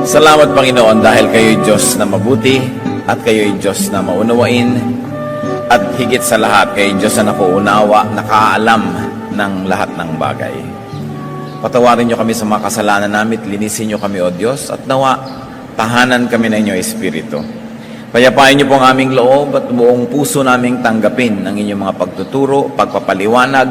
Salamat, Panginoon, dahil kayo'y Diyos na mabuti at kayo'y Diyos na maunawain at higit sa lahat, kayo'y Diyos na nakuunawa, nakaalam ng lahat ng bagay. Patawarin niyo kami sa mga kasalanan namin, linisin niyo kami, O Diyos, at nawa, tahanan kami ng inyong Espiritu. Payapain niyo po ang aming loob at buong puso naming tanggapin ang inyong mga pagtuturo, pagpapaliwanag,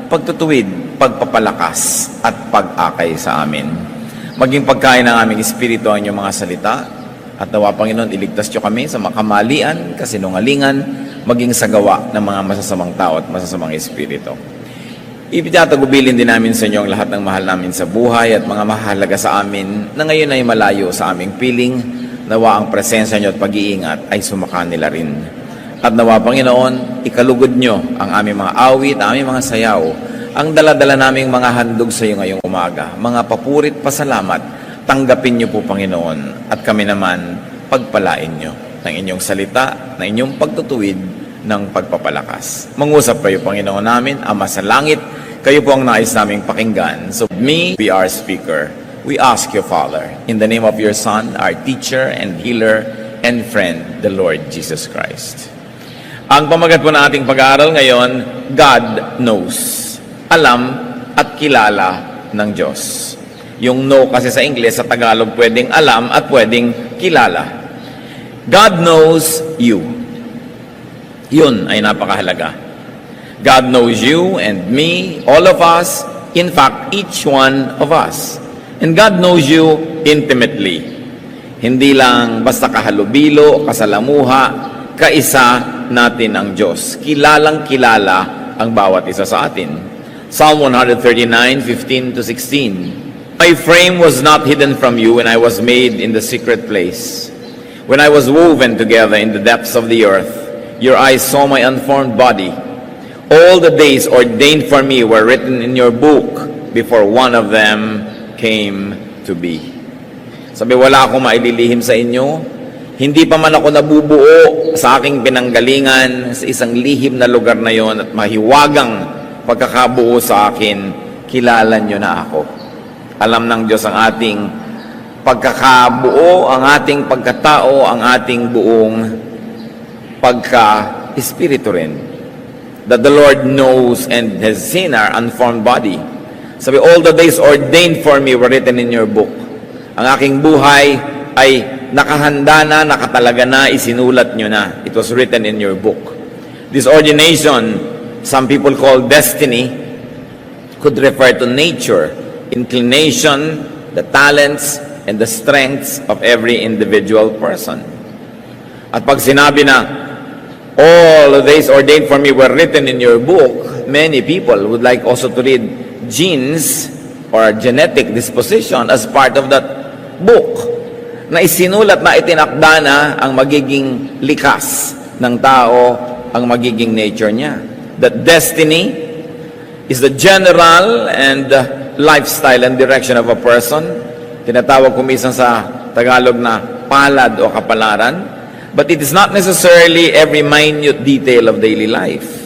pagtutuwid, pagpapalakas at pag-akay sa amin. Maging pagkain ng aming Espiritu ang inyong mga salita at nawa, Panginoon, iligtas niyo kami sa makamalian, kasinungalingan, maging sa gawa ng mga masasamang tao at masasamang Espiritu. Ipinatagubilin din namin sa inyo ang lahat ng mahal namin sa buhay at mga mahalaga sa amin na ngayon ay malayo sa aming piling. Nawa ang presensya niyo at pag-iingat ay sumakanila rin. At nawa, Panginoon, ikalugod niyo ang aming mga awit, ang aming mga sayaw, ang dala-dala naming mga handog sa iyo ngayong umaga, mga papurit, pasalamat, tanggapin niyo po, Panginoon, at kami naman pagpalain niyo ng inyong salita, ng inyong pagtutuwid, ng pagpapalakas. Mangusap kayo, Panginoon namin, Ama sa langit, kayo po ang nais naming pakinggan. So me, be our speaker. We ask you, Father, in the name of your Son, our teacher and healer and friend, the Lord Jesus Christ. Ang pamagat po na ating pag-aaral ngayon, God knows. Alam at kilala ng Diyos. Yung know kasi sa English, sa Tagalog, pwedeng alam at pwedeng kilala. God knows you. Yun ay napakahalaga. God knows you and me, all of us, in fact, each one of us. And God knows you intimately. Hindi lang basta kahalubilo, kasalamuha, kaisa natin ang Diyos. Kilalang kilala ang bawat isa sa atin. Psalm 139:15-16. My frame was not hidden from you when I was made in the secret place. When I was woven together in the depths of the earth, your eyes saw my unformed body. All the days ordained for me were written in your book before one of them came to be. Sabi, wala akong maililihim sa inyo. Hindi pa man ako nabubuo sa aking pinanggalingan sa isang lihim na lugar na yon at mahiwagang pagkakabuo sa akin, kilala nyo na ako. Alam ng Diyos ang ating pagkakabuo, ang ating pagkatao, ang ating buong pagka-espiritu rin. That the Lord knows and has seen our unformed body. Sabi, all the days ordained for me were written in your book. Ang aking buhay ay nakahanda na, nakatalaga na, isinulat nyo na. It was written in your book. This ordination, some people call destiny, could refer to nature, inclination, the talents, and the strengths of every individual person. At pag sinabi na, all the days ordained for me were written in your book, many people would like also to read genes or genetic disposition as part of that book na isinulat na itinakda na ang magiging likas ng tao, ang magiging nature niya. That destiny is the general and lifestyle and direction of a person. Tinatawag kumisan sa Tagalog na palad o kapalaran. But it is not necessarily every minute detail of daily life.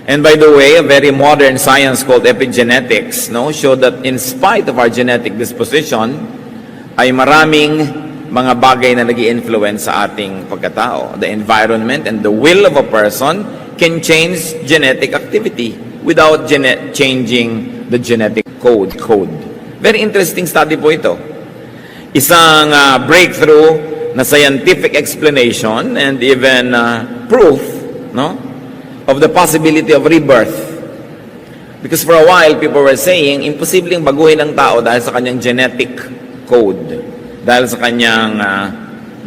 And by the way, a very modern science called epigenetics showed that in spite of our genetic disposition, ay maraming mga bagay na nag-i-influence sa ating pagkatao. The environment and the will of a person can change genetic activity without changing the genetic code. Very interesting study po ito. Isang breakthrough na scientific explanation and even proof, of the possibility of rebirth. Because for a while, people were saying, imposibleng baguhin ang tao dahil sa kanyang genetic code, dahil sa kanyang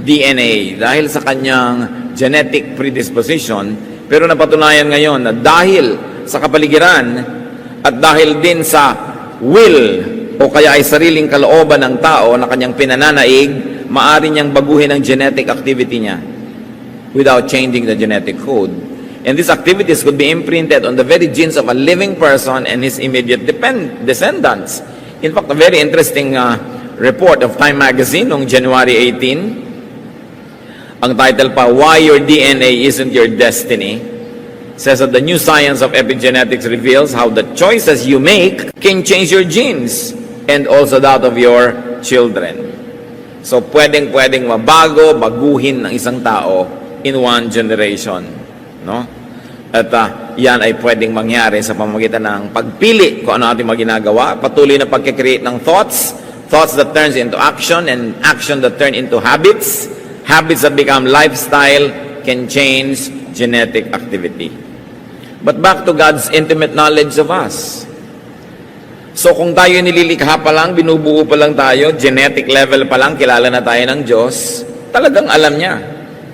DNA, dahil sa kanyang genetic predisposition. Pero napatunayan ngayon na dahil sa kapaligiran at dahil din sa will o kaya ay sariling kalooban ng tao na kanyang pinananaig, maaari niyang baguhin ang genetic activity niya without changing the genetic code. And these activities could be imprinted on the very genes of a living person and his immediate descendants. In fact, a very interesting report of Time Magazine noong January 18, ang title pa, Why Your DNA Isn't Your Destiny, says that the new science of epigenetics reveals how the choices you make can change your genes and also that of your children. So, pwedeng mabago, baguhin ng isang tao in one generation. No? At yan ay pwedeng mangyari sa pamamagitan ng pagpili kung ano ating ginagawa, patuloy na pagkikreate ng thoughts that turns into action, and action that turn into habits, habits that become lifestyle, can change genetic activity. But back to God's intimate knowledge of us. So kung tayo nililikha pa lang, binubuo pa lang tayo, genetic level pa lang, kilala na tayo ng Diyos, talagang alam niya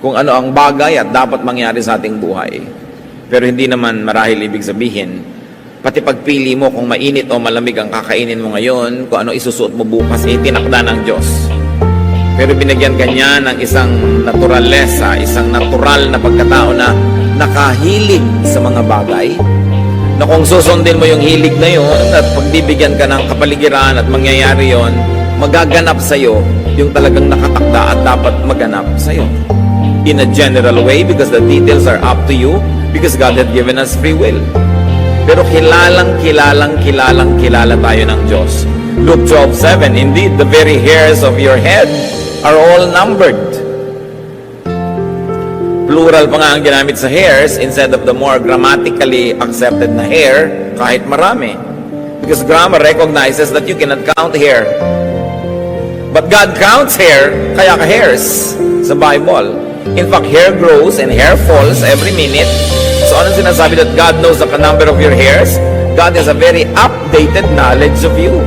kung ano ang bagay at dapat mangyari sa ating buhay. Pero hindi naman marahil ibig sabihin, pati pagpili mo kung mainit o malamig ang kakainin mo ngayon, kung ano isusuot mo bukas, tinakda ng Diyos. Pero binigyan ka niya ng isang naturalesa, isang natural na pagkatao na nakahilig sa mga bagay, na kung susundin mo yung hilig na yun at pagbibigyan ka ng kapaligiran at mangyayari yon, magaganap sa'yo yung talagang nakatakda at dapat maganap sa'yo. In a general way, because the details are up to you, because God had given us free will. Pero kilala tayo ng Diyos. Luke 12:7, indeed, the very hairs of your head are all numbered. Plural pa nga ang ginamit sa hairs instead of the more grammatically accepted na hair, kahit marami. Because grammar recognizes that you cannot count hair. But God counts hair, kaya ka hairs sa Bible. In fact, hair grows and hair falls every minute. So anong sinasabi that God knows the number of your hairs? God has a very updated knowledge of you.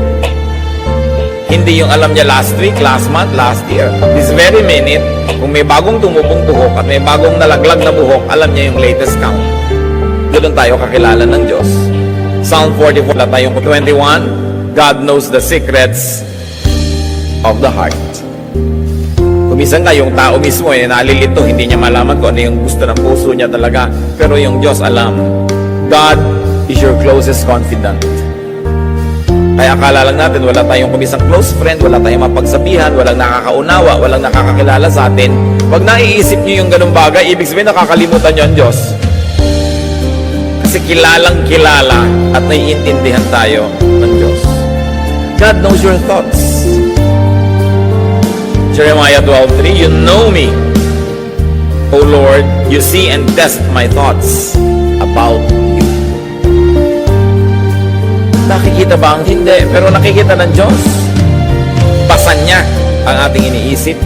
Hindi yung alam niya last week, last month, last year. This very minute, kung may bagong tumubong buhok at may bagong nalaglag na buhok, alam niya yung latest count. Doon tayo kakilala ng Diyos. Psalm 44, tayong 21, God knows the secrets of the heart. Kumisan nga, yung tao mismo nalilito, hindi niya malaman kung ano yung gusto ng puso niya talaga. Pero yung Diyos alam. God is your closest confidant. Kaya akala lang natin, wala tayong kumisang close friend, wala tayong mapagsabihan, walang nakakaunawa, walang nakakakilala sa atin. Pag naiisip niyo yung ganung bagay, ibig sabihin nakakalimutan niyo ang Diyos. Kasi kilalang kilala at naiintindihan tayo ng Diyos. God knows your thoughts. Jeremiah 12:3, you know me, O Lord, you see and test my thoughts about you. Nakikita ba ang hindi? Pero nakikita ng Diyos. Pasan niya ang ating iniisip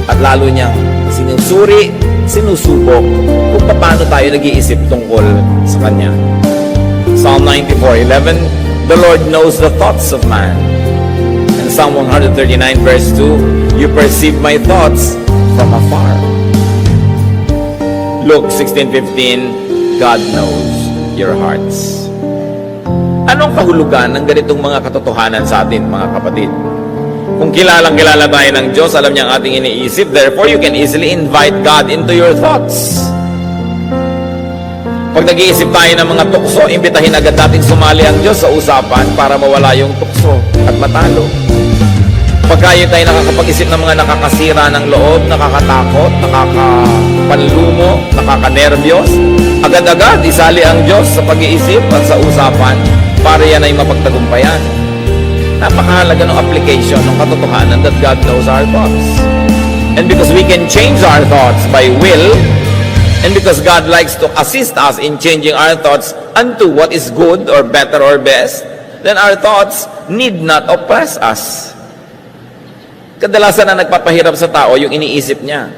at lalo niyang sinusuri, sinusubok kung paano tayo nag-iisip tungkol sa Kanya. Psalm 94:11, the Lord knows the thoughts of man. And Psalm 139 verse 2, you perceive my thoughts from afar. Luke 16:15, God knows your hearts. Anong kahulugan ng ganitong mga katotohanan sa atin, mga kapatid? Kung kilalang-kilala tayo ng Diyos, alam niya ang ating iniisip, therefore you can easily invite God into your thoughts. Pag nag-iisip tayo ng mga tukso, imbitahin agad natin sumali ang Diyos sa usapan para mawala yung tukso at matalo. Pagkayo tayo nakakapag-isip ng mga nakakasira ng loob, nakakatakot, nakakapanlumo, nakakanerbiyos, agad-agad isali ang Diyos sa pag-iisip at sa usapan para yan ay mapagtagumpayan. Napakahalaga ng application ng katotohanan that God knows our thoughts. And because we can change our thoughts by will, and because God likes to assist us in changing our thoughts unto what is good or better or best, then our thoughts need not oppress us. Kadalasan na nagpapahirap sa tao yung iniisip niya.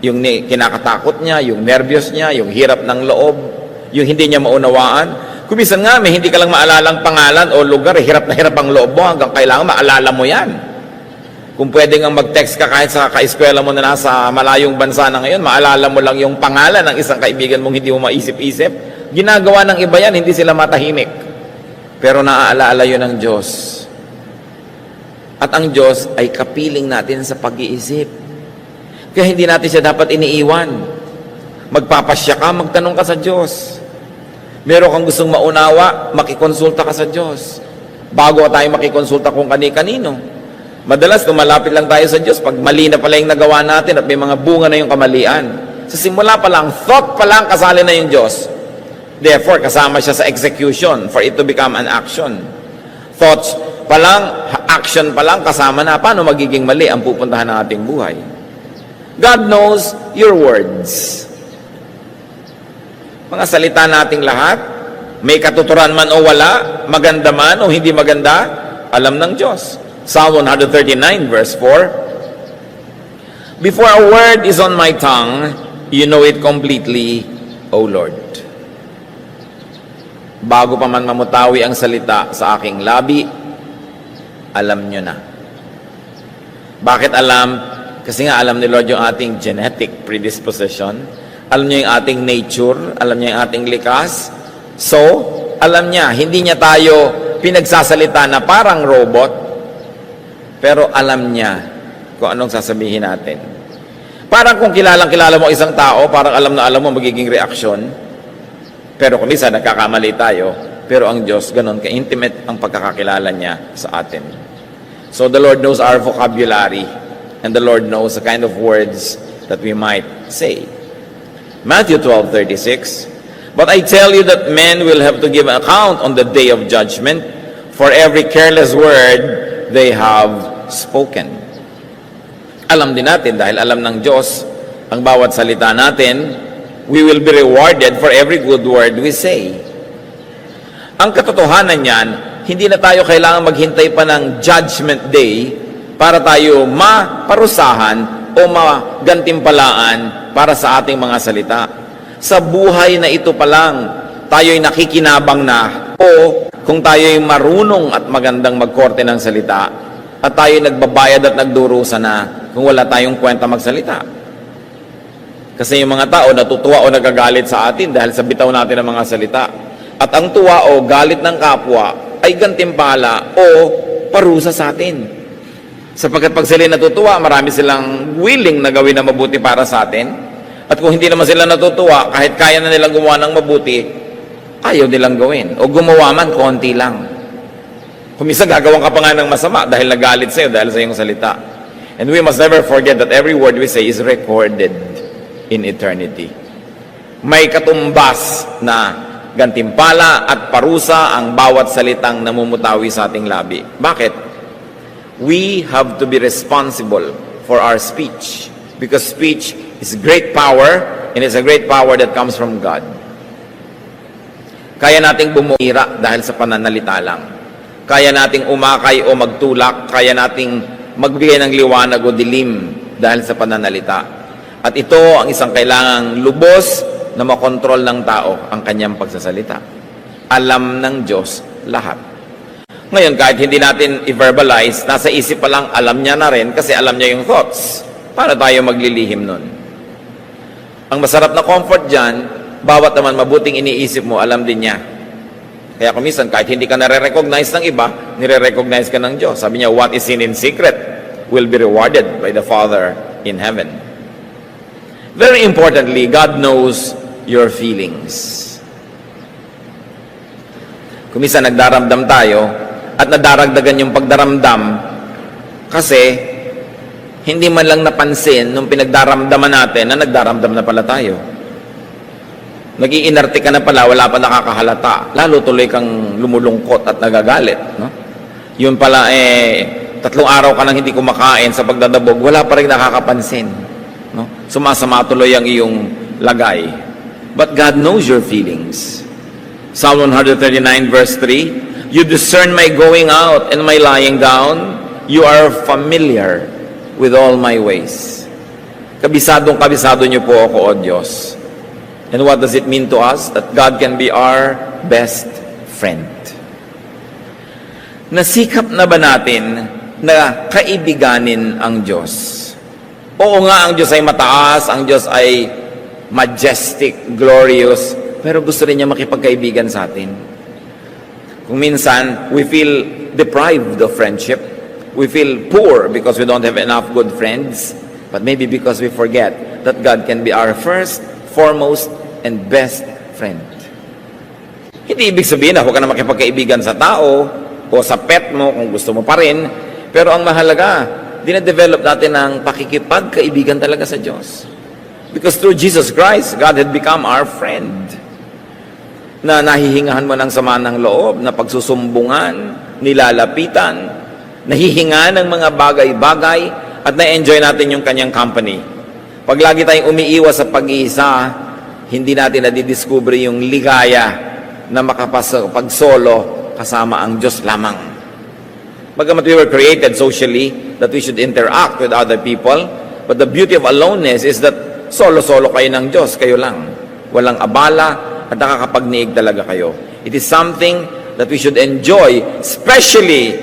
Yung kinakatakot niya, yung nervyos niya, yung hirap ng loob, yung hindi niya maunawaan. Kumisan nga, may hindi ka lang maalalang pangalan o lugar, hirap na hirap ang loob mo hanggang kailangan maalala mo yan. Kung pwede nga mag-text ka kahit sa ka-eskwela mo na nasa malayong bansa na ngayon, maalala mo lang yung pangalan ng isang kaibigan mong hindi mo maisip-isip. Ginagawa ng iba yan, hindi sila matahimik. Pero naaalaala yun ng Diyos. At ang Diyos ay kapiling natin sa pag-iisip. Kaya hindi natin siya dapat iniiwan. Magpapasya ka, magtanong ka sa Diyos. Meron kang gustong maunawa, makikonsulta ka sa Diyos. Bago tayo makikonsulta kung kani-kanino. Madalas, tumalapit lang tayo sa Diyos pag mali na pala yung nagawa natin at may mga bunga na yung kamalian. Sa simula pa lang, thought pa lang, kasali na yung Diyos. Therefore, kasama siya sa execution for it to become an action. Thoughts pa lang, action pa lang, kasama na, paano magiging mali ang pupuntahan ng ating buhay? God knows your words. Mga salita nating lahat, may katuturan man o wala, maganda man o hindi maganda, alam ng Diyos. Psalm 139 verse 4, Before a word is on my tongue, you know it completely, O Lord. Bago pa man mamutawi ang salita sa aking labi, alam nyo na. Bakit alam? Kasi nga alam ni Lord yung ating genetic predisposition. Alam niya yung ating nature. Alam niya yung ating likas. So, alam niya, hindi niya tayo pinagsasalita na parang robot, pero alam niya kung anong sasabihin natin. Parang kung kilala mo isang tao, parang alam na alam mo magiging reaksyon. Pero kung minsan nagkakamali tayo, pero ang Diyos, ganun ka-intimate ang pagkakakilala niya sa atin. So the Lord knows our vocabulary, and the Lord knows the kind of words that we might say. Matthew 12:36, But I tell you that men will have to give account on the day of judgment for every careless word they have spoken. Alam din natin, dahil alam ng Diyos ang bawat salita natin, we will be rewarded for every good word we say. Ang katotohanan niyan, hindi na tayo kailangan maghintay pa ng judgment day para tayo maparusahan o magantimpalaan para sa ating mga salita. Sa buhay na ito pa lang, tayo'y nakikinabang na, o kung tayo'y marunong at magandang magkorte ng salita, at tayo'y nagbabayad at nagdurusa na kung wala tayong kwenta magsalita. Kasi yung mga tao natutuwa o nagagalit sa atin dahil sa bitaw natin ng mga salita. At ang tuwa o galit ng kapwa ay gantimpala o parusa sa atin. Sapagkat pag sila natutuwa, marami silang willing na gawin na mabuti para sa atin. At kung hindi naman sila natutuwa, kahit kaya na nilang gumawa ng mabuti, ayaw nilang gawin. O gumawa man, konti lang. Kumisa gagawin ka pa nga ng masama dahil nagalit sa'yo, dahil sa iyong salita. And we must never forget that every word we say is recorded in eternity. May katumbas na gantimpala at parusa ang bawat salitang namumutawi sa ating labi. Bakit? We have to be responsible for our speech. Because speech is great power, and it's a great power that comes from God. Kaya nating bumira dahil sa pananalita lang. Kaya nating umakay o magtulak, kaya nating magbigay ng liwanag o dilim dahil sa pananalita. At ito ang isang kailangang lubos na makontrol ng tao ang kanyang pagsasalita. Alam ng Diyos lahat. Ngayon, kahit hindi natin i-verbalize, nasa isip pa lang, alam niya na rin kasi alam niya yung thoughts. Paano tayo maglilihim nun? Ang masarap na comfort dyan, bawat naman mabuting iniisip mo, alam din niya. Kaya kumisan, kahit hindi ka nare-recognize ng iba, nire-recognize ka ng Diyos. Sabi niya, what is seen in secret will be rewarded by the Father in heaven. Very importantly, God knows your feelings. Kumisan, nagdaramdam tayo, at nadaragdagan yung pagdaramdam, kasi hindi man lang napansin nung pinagdaramdaman natin na nagdaramdam na pala tayo. Nag-iinarte ka na pala, wala pa nakakahalata. Lalo tuloy kang lumulungkot at nagagalit. No? Yun pala, 3 araw ka nang hindi kumakain sa pagdadabog, wala pa rin nakakapansin. No? Sumasama tuloy ang iyong lagay. But God knows your feelings. Psalm 139 verse 3, You discern my going out and my lying down. You are familiar with all my ways. Kabisado niyo po ako, O Diyos. And what does it mean to us? That God can be our best friend. Nasikap na ba natin na kaibiganin ang Diyos? Oo nga, ang Diyos ay mataas, ang Diyos ay majestic, glorious, pero gusto rin niya makipagkaibigan sa atin. Kung minsan, we feel deprived of friendship, we feel poor because we don't have enough good friends, but maybe because we forget that God can be our first, foremost, and best friend. Hindi ibig sabihin na huwag ka na makipagkaibigan sa tao o sa pet mo kung gusto mo pa rin, pero ang mahalaga, dinadevelop natin ang pakikipagkaibigan talaga sa Diyos. Because through Jesus Christ, God had become our friend. Na nahihingahan mo ng sama ng loob, na pagsusumbungan, nilalapitan, nahihinga ng mga bagay-bagay, at na-enjoy natin yung kanyang company. Pag lagi tayong umiiwas sa pag-iisa, hindi natin nadidiscover yung ligaya na makapag-solo kasama ang Diyos lamang. Bagamat we were created socially, that we should interact with other people, but the beauty of aloneness is that solo-solo kayo ng Diyos, kayo lang. Walang abala at nakakapagniig talaga kayo. It is something that we should enjoy, especially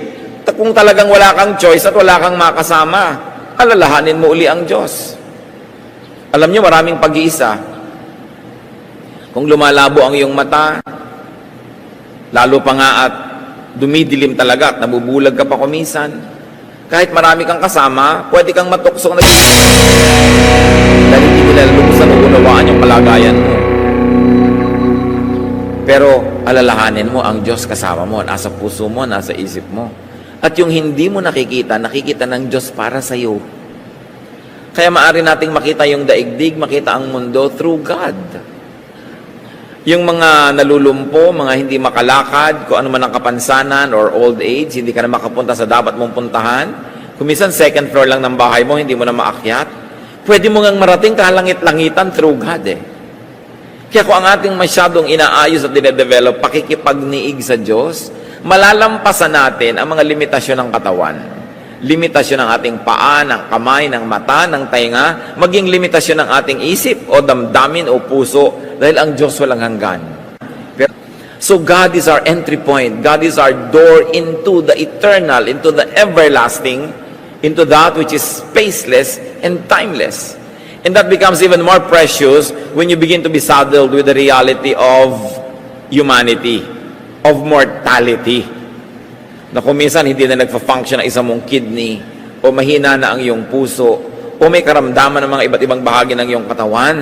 kung talagang wala kang choice at wala kang makasama, alalahanin mo uli ang Diyos. Alam niyo, maraming pag-iisa. Kung lumalabo ang iyong mata, lalo pa nga at dumidilim talaga at nabubulag ka pa kumisan, kahit marami kang kasama, pwede kang matuksok na dahil hindi nila lumusan o unawaan yung kalagayan mo. Pero alalahanin mo ang Diyos kasama mo, nasa puso mo, nasa isip mo. At yung hindi mo nakikita, nakikita ng Diyos para sa iyo. Kaya maaari nating makita yung daigdig, makita ang mundo through God. Yung mga nalulumpo, mga hindi makalakad, kung ano man ang kapansanan or old age, hindi ka na makapunta sa dapat mong puntahan. Kung minsan second floor lang ng bahay mo, hindi mo na maakyat. Pwede mo ngang marating kalangit-langitan through God eh. Kaya kung ang ating masyadong inaayos at dinedevelop, pakikipagniig sa Diyos, malalampasan natin ang mga limitasyon ng katawan. Limitasyon ng ating paa, ng kamay, ng mata, ng tainga, maging limitasyon ng ating isip o damdamin o puso dahil ang Diyos walang hanggan. So God is our entry point. God is our door into the eternal, into the everlasting, into that which is spaceless and timeless. And that becomes even more precious when you begin to be saddled with the reality of humanity, of mortality. Na kung minsan hindi na nagfa-function ang isang mong kidney, o mahina na ang iyong puso, o may karamdaman ng mga iba't ibang bahagi ng iyong katawan,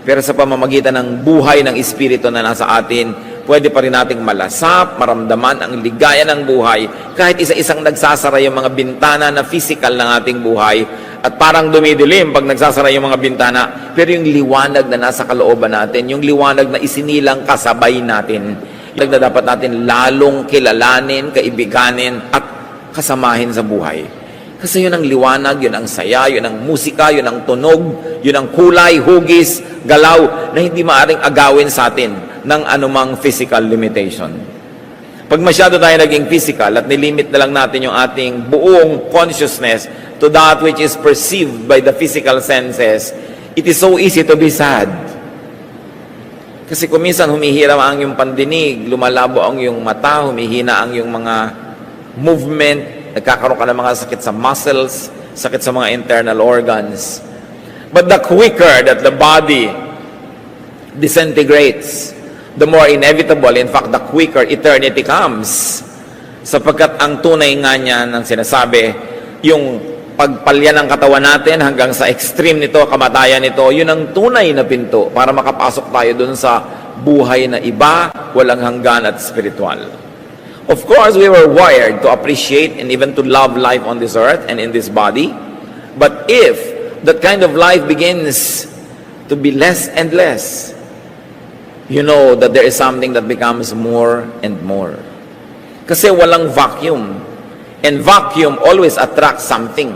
pero sa pamamagitan ng buhay ng Espiritu na nasa atin, pwede pa rin nating malasap, maramdaman ang ligaya ng buhay, kahit isa-isang nagsasara yung mga bintana na physical ng ating buhay, at parang dumidilim pag nagsasara yung mga bintana, pero yung liwanag na nasa kalooban natin, yung liwanag na isinilang kasabay natin, yung na dapat natin lalong kilalanin, kaibiganin, at kasamahin sa buhay. Kasi yun ang liwanag, yun ang saya, yun ang musika, yun ang tunog, yun ang kulay, hugis, galaw, na hindi maaring agawin sa atin ng anumang physical limitation. Pag masyado tayo naging physical at nilimit na lang natin yung ating buong consciousness to that which is perceived by the physical senses, it is so easy to be sad. Kasi kung minsan humihiram ang iyong pandinig, lumalabo ang iyong mata, humihina ang iyong mga movement, nagkakaroon ka ng mga sakit sa muscles, sakit sa mga internal organs. But the quicker that the body disintegrates, the more inevitable, in fact, the quicker eternity comes. Sapagkat ang tunay nga niya ng sinasabi, yung pagpalya ng katawan natin hanggang sa extreme nito, kamatayan nito, yun ang tunay na pinto para makapasok tayo dun sa buhay na iba, walang hanggan at spiritual. Of course, we were wired to appreciate and even to love life on this earth and in this body. But if that kind of life begins to be less and less, you know that there is something that becomes more and more. Kasi walang vacuum. And vacuum always attracts something.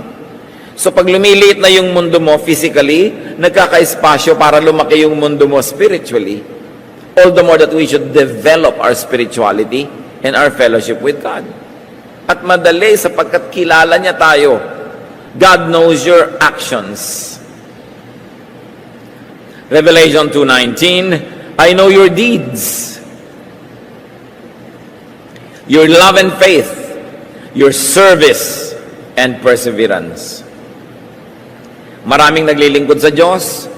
So pag lumiliit na yung mundo mo physically, nagkaka-espasyo para lumaki yung mundo mo spiritually. All the more that we should develop our spirituality and our fellowship with God. At madali sapagkat kilala niya tayo. God knows your actions. Revelation 2:19, I know your deeds, your love and faith, your service and perseverance. Maraming naglilingkod sa Diyos,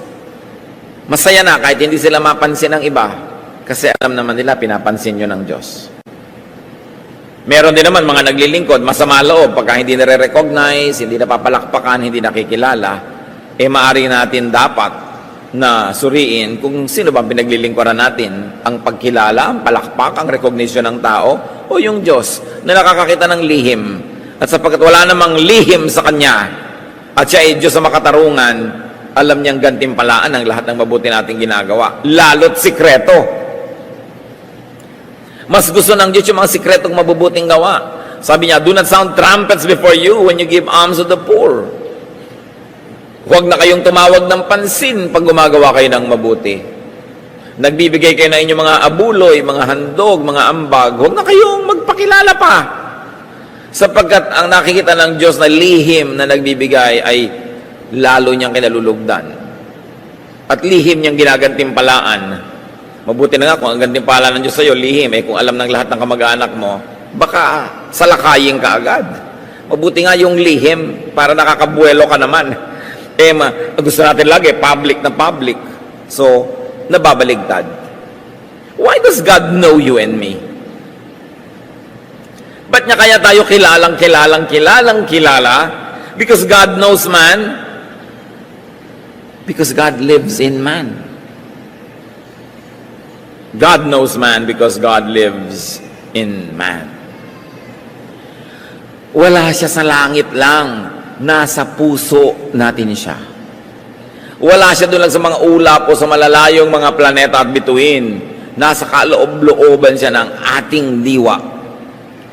masaya na kahit hindi sila mapansin ng iba, kasi alam naman nila pinapansin nyo ng Diyos. Meron din naman mga naglilingkod, masama loob, pagka hindi nare-recognize, hindi napapalakpakan, hindi nakikilala, maaari natin dapat na suriin kung sino bang pinaglilingkuran natin, ang pagkilala, ang palakpak, ang recognition ng tao, o yung Diyos na nakakakita ng lihim. At sapagkat wala namang lihim sa Kanya, at siya ay Diyos sa makatarungan, alam niyang gantimpalaan ang lahat ng mabuti nating ginagawa, lalo't sikreto. Mas gusto ng Diyos yung mga sikretong mabubuting gawa. Sabi niya, do not sound trumpets before you when you give alms to the poor. Huwag na kayong tumawag ng pansin pag gumagawa kayo ng mabuti. Nagbibigay kayo ng inyong mga abuloy, mga handog, mga ambag. Huwag na kayong magpakilala pa. Sapagkat ang nakikita ng Diyos na lihim na nagbibigay ay lalo niyang kinalulugdan. At lihim niyang ginagantimpalaan. Mabuti na nga kung ang gantimpala ng Diyos sa'yo, lihim, kung alam ng lahat ng kamag-anak mo, baka salakayin ka agad. Mabuti nga yung lihim para nakakabuelo ka naman. Gusto natin lagi, public na public. So, nababaligtad. Why does God know you and me? Ba't niya kaya tayo kilala? Because God knows man. Because God lives in man. God knows man because God lives in man. Wala siya sa langit lang. Nasa puso natin siya. Wala siya doon lang sa mga ulap o sa malalayong mga planeta at bituin. Nasa kaloob-looban siya ng ating diwa.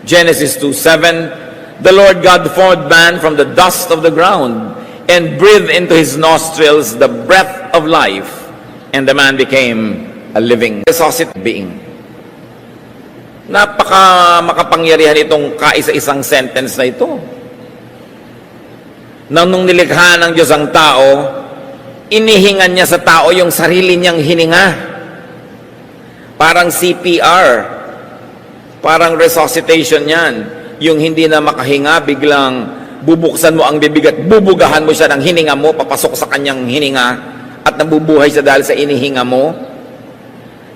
Genesis 2:7, the Lord God formed man from the dust of the ground and breathed into his nostrils the breath of life, and the man became a living resuscitate being. Napaka makapangyarihan itong kaisa-isang sentence na ito. Nung nilikha ng Diyos ang tao, inihingan niya sa tao yung sarili niyang hininga. Parang CPR, parang resuscitation yan. Yung hindi na makahinga, biglang bubuksan mo ang bibig at bubugahan mo siya ng hininga mo, papasok sa kanyang hininga, at nabubuhay siya dahil sa inihinga mo.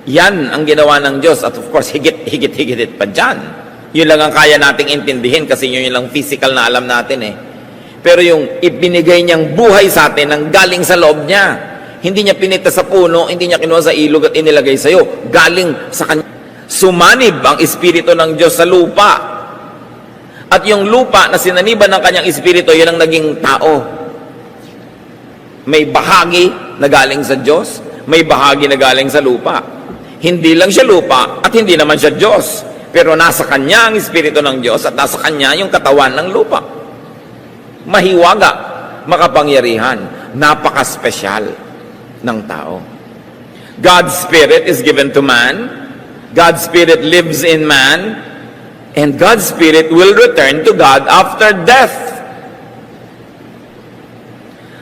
Yan ang ginawa ng Diyos. At of course, higit pa dyan. Yun lang ang kaya nating intindihin kasi yun lang physical na alam natin eh. Pero yung ibinigay niyang buhay sa atin ang galing sa loob niya. Hindi niya pinita sa puno, hindi niya kinuha sa ilog at inilagay sa iyo. Galing sa kanya. Sumanib ang Espiritu ng Diyos sa lupa. At yung lupa na sinaniban ng kanyang Espiritu, yun ang naging tao. May bahagi na galing sa Diyos, may bahagi na galing sa lupa. Hindi lang siya lupa at hindi naman siya Diyos. Pero nasa kanya ang Espiritu ng Diyos at nasa kanya yung katawan ng lupa. Mahiwaga, makapangyarihan, napaka-special ng tao. God's Spirit is given to man. God's Spirit lives in man. And God's Spirit will return to God after death.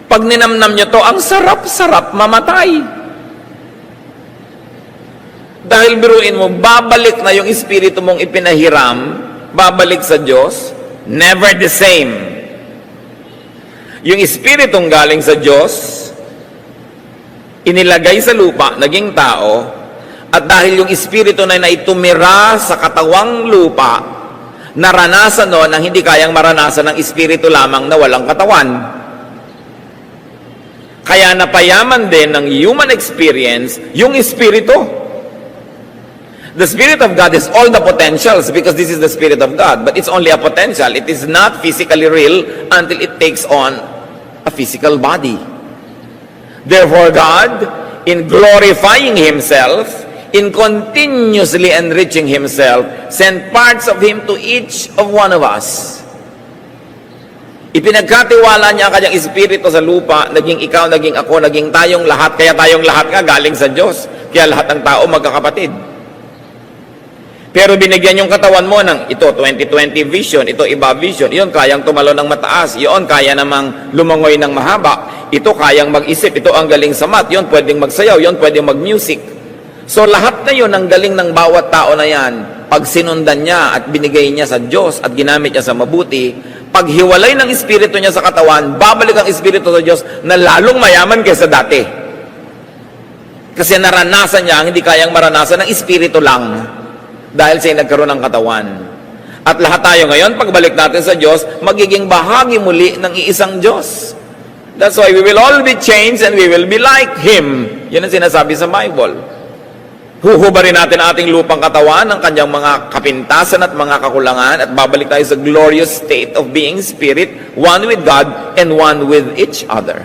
Pag ninamnam nyo to, ang sarap-sarap mamatay. Dahil biruin mo, babalik na yung espiritu mong ipinahiram, babalik sa Diyos, never the same. Yung espiritong galing sa Diyos, inilagay sa lupa, naging tao, at dahil yung espiritu na naitumira sa katawang lupa, naranasan noon ang hindi kayang maranasan ng espiritu lamang na walang katawan. Kaya napayaman din ng human experience yung espiritu. The Spirit of God is all the potentials because this is the Spirit of God. But it's only a potential. It is not physically real until it takes on a physical body. Therefore, God, in glorifying Himself, in continuously enriching Himself, sent parts of Him to each of one of us. Ipinagkatiwala niya ang kanyang espiritu sa lupa, naging ikaw, naging ako, naging tayong lahat. Kaya tayong lahat nga galing sa Diyos. Kaya lahat ng tao magkakapatid. Pero binigyan yung katawan mo ng ito 20/20 vision, ito iba vision, iyon kayang tumalo ng mataas, iyon kaya namang lumangoy ng mahaba, ito kayang mag-isip, ito ang galing sa math, iyon pwedeng magsayaw, iyon pwedeng mag-music. So lahat na yun ang galing ng bawat tao na yan, pag sinundan niya at binigay niya sa Diyos at ginamit niya sa mabuti, pag hiwalay ng espiritu niya sa katawan, babalik ang espiritu sa Diyos na lalong mayaman kaysa dati. Kasi naranasan niya ang hindi kayang maranasan ng espiritu lang. Dahil siya nagkaroon ng katawan. At lahat tayo ngayon, pagbalik natin sa Diyos, magiging bahagi muli ng iisang Diyos. That's why we will all be changed and we will be like Him. Yan ang sinasabi sa Bible. Huhubarin natin ating lupang katawan ng kanyang mga kapintasan at mga kakulangan at babalik tayo sa glorious state of being spirit, one with God and one with each other.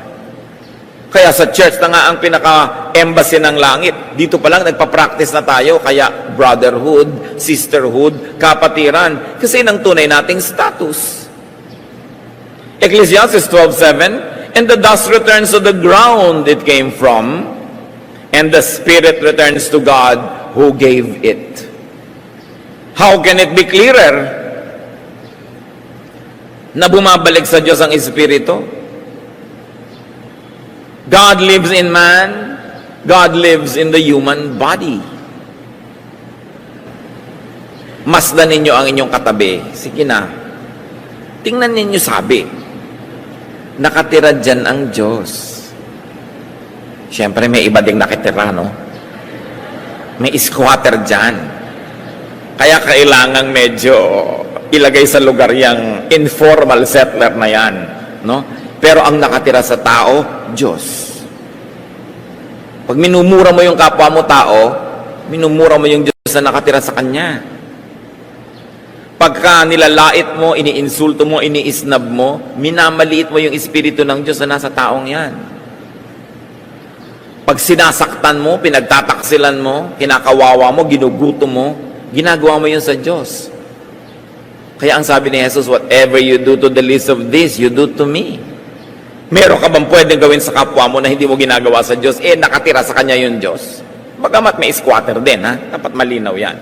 Kaya sa church na nga ang pinaka-embassy ng langit. dito pa lang nagpa-practice na tayo, kaya brotherhood, sisterhood, kapatiran, kasi ng tunay nating status. Ecclesiastes 12:7, and the dust returns to the ground it came from, and the spirit returns to God who gave it. How can it be clearer na bumabalik sa Diyos ang Espiritu? God lives in man, God lives in the human body. Masdan ninyo ang inyong katabi. Sige na. Tingnan ninyo, sabi. Nakatira dyan ang Diyos. Siyempre, may iba ding nakitira, no? May squatter dyan. Kaya kailangan medyo ilagay sa lugar yung informal settler na yan, no? Pero ang nakatira sa tao, Diyos. Pag minumura mo yung kapwa mo tao, minumura mo yung Diyos na nakatira sa Kanya. Pagka nilalait mo, iniinsulto mo, iniisnab mo, minamaliit mo yung Espiritu ng Diyos na nasa taong yan. Pag sinasaktan mo, pinagtataksilan mo, kinakawawa mo, ginugutom mo, ginagawa mo yun sa Diyos. Kaya ang sabi ni Jesus, whatever you do to the least of this, you do to me. Meron ka bang pwedeng gawin sa kapwa mo na hindi mo ginagawa sa Diyos? Nakatira sa Kanya yung Diyos. Bagamat may squatter din, ha? Dapat malinaw yan.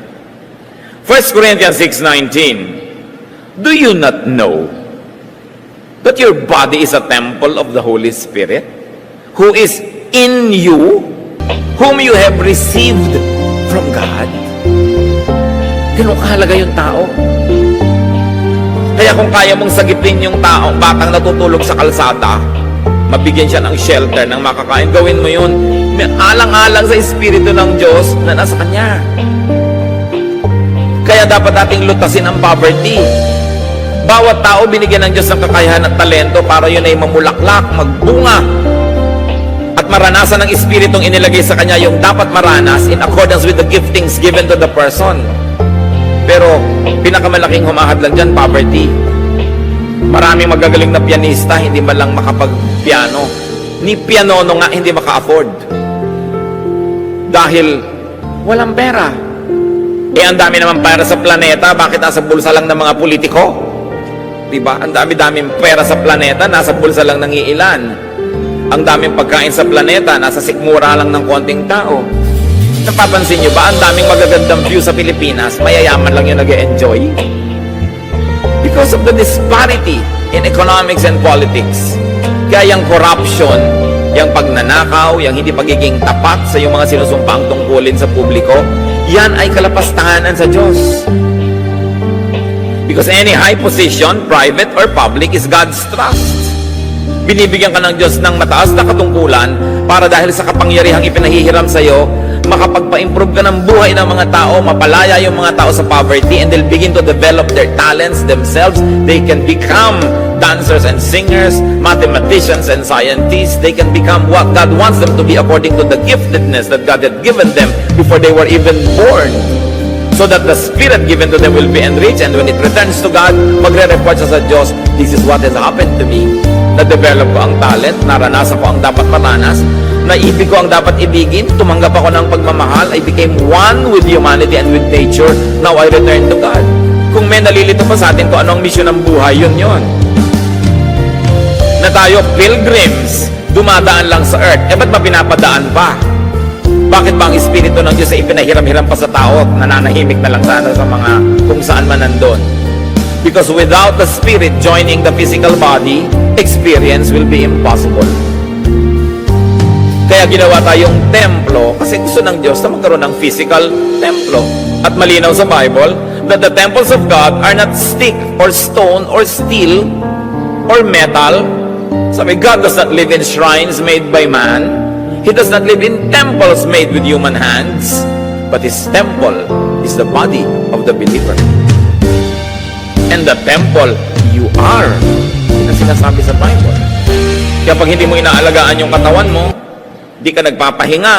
1 Corinthians 6:19, do you not know that your body is a temple of the Holy Spirit, who is in you, whom you have received from God? Ganun kahalaga yung tao. Kaya kung kaya mong sagitin yung taong batang natutulog sa kalsada, mabigyan siya ng shelter, ng makakain, gawin mo yun. May alang-alang sa Espiritu ng Diyos na nasa Kanya. Kaya dapat nating lutasin ang poverty. Bawat tao binigyan ng Diyos ng kakayahan at talento para yun ay mamulaklak, magbunga, at maranasan ng Espiritong inilagay sa Kanya yung dapat maranas in accordance with the giftings given to the person. Pero pinakamalaking humahad lang dyan, poverty. Maraming magagaling na pianista, hindi man lang makapag-piano. Ni pianono nga, hindi maka-afford. Dahil walang pera. Ang dami naman pera sa planeta, bakit nasa bulsa lang ng mga politiko? Diba? Ang dami-daming pera sa planeta, nasa bulsa lang ng iilan. Ang daming pagkain sa planeta, nasa sikmura lang ng konting tao. Napapansin nyo ba, ang daming magagandang view sa Pilipinas, mayayaman lang yung nag-e-enjoy? Because of the disparity in economics and politics. Kaya yung corruption, yung pagnanakaw, yung hindi pagiging tapat sa yung mga sinusumpaang tungkulin sa publiko, yan ay kalapastanganan sa Diyos. Because any high position, private or public, is God's trust. Binibigyan ka ng Diyos ng mataas na katungkulan para dahil sa kapangyarihang ipinahihiram sa iyo, makapagpa-improve ka ng buhay ng mga tao, mapalaya yung mga tao sa poverty, and they'll begin to develop their talents themselves. They can become dancers and singers, mathematicians and scientists. They can become what God wants them to be according to the giftedness that God had given them before they were even born. So that the Spirit given to them will be enriched, and when it returns to God, magre-report siya sa Diyos, this is what has happened to me. Na-develop ko ang talent, naranasan ko ang dapat maranas, naibig ko ang dapat ibigin, tumanggap ako ng pagmamahal, I became one with humanity and with nature, now I return to God. Kung may nalilito pa sa atin kung anong misyon ng buhay, yun. Na tayo pilgrims, dumadaan lang sa earth, ba't ba pinapadaan pa? Bakit ba ang Espiritu ng Diyos ay ipinahiram-hiram pa sa tao at nananahimik na lang sana sa mga kung saan man nandun? Because without the Spirit joining the physical body, experience will be impossible. Kaya ginawa tayong templo kasi gusto ng Diyos na magkaroon ng physical templo. At malinaw sa Bible that the temples of God are not stick or stone or steel or metal. Sabi, God does not live in shrines made by man. He does not live in temples made with human hands. But His temple is the body of the believer. And the temple, you are. Yun ang sinasabi sa Bible. Kaya pag hindi mo inaalagaan yung katawan mo, hindi ka nagpapahinga,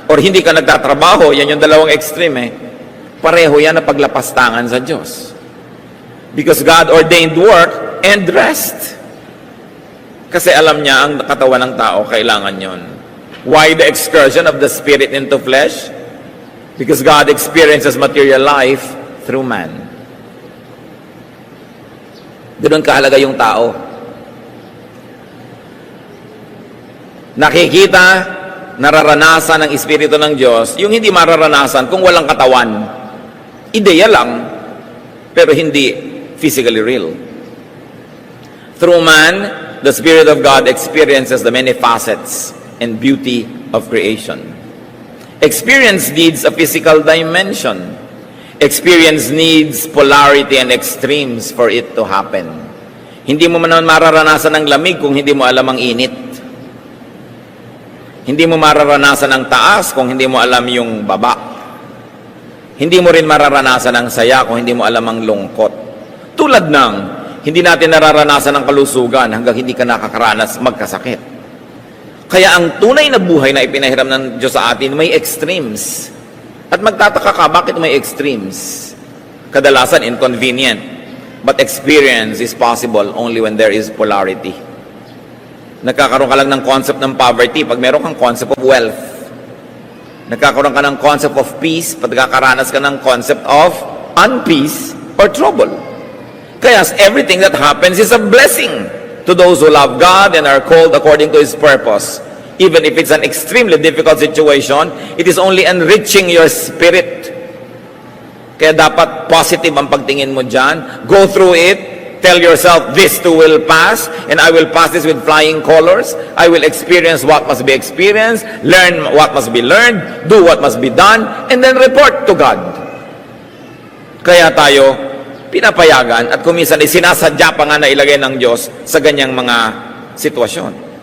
or hindi ka nagtatrabaho, yan yung dalawang extreme pareho yan na paglapastangan sa Diyos. Because God ordained work and rest. Kasi alam niya ang katawan ng tao, kailangan yon. Why the excursion of the spirit into flesh? Because God experiences material life through man. Doon kahalaga yung tao. Nakikita, nararanasan ng Espiritu ng Diyos, yung hindi mararanasan kung walang katawan. Ideya lang, pero hindi physically real. Through man, the Spirit of God experiences the many facets and beauty of creation. Experience needs a physical dimension. Experience needs polarity and extremes for it to happen. Hindi mo man mararanasan ng lamig kung hindi mo alam ang init. Hindi mo mararanasan ng taas kung hindi mo alam yung baba. Hindi mo rin mararanasan ng saya kung hindi mo alam ang lungkot. Tulad ng, hindi natin nararanasan ng kalusugan hanggang hindi ka nakakaranas magkasakit. Kaya ang tunay na buhay na ipinahiram ng Diyos sa atin, may extremes. At magtataka ka, bakit may extremes? Kadalasan, inconvenient. But experience is possible only when there is polarity. Nagkakaroon ka lang ng concept ng poverty pag meron kang concept of wealth. Nagkakaroon ka ng concept of peace pag nakakaranas ka ng concept of unpeace or trouble. Kaya everything that happens is a blessing to those who love God and are called according to His purpose. Even if it's an extremely difficult situation, it is only enriching your spirit. Kaya dapat positive ang pagtingin mo dyan. Go through it. Tell yourself, this too will pass, and I will pass this with flying colors. I will experience what must be experienced, learn what must be learned, do what must be done, and then report to God. Kaya tayo, pinapayagan at kuminsan ay sinasadya pa nga na ilagay ng Diyos sa ganyang mga sitwasyon.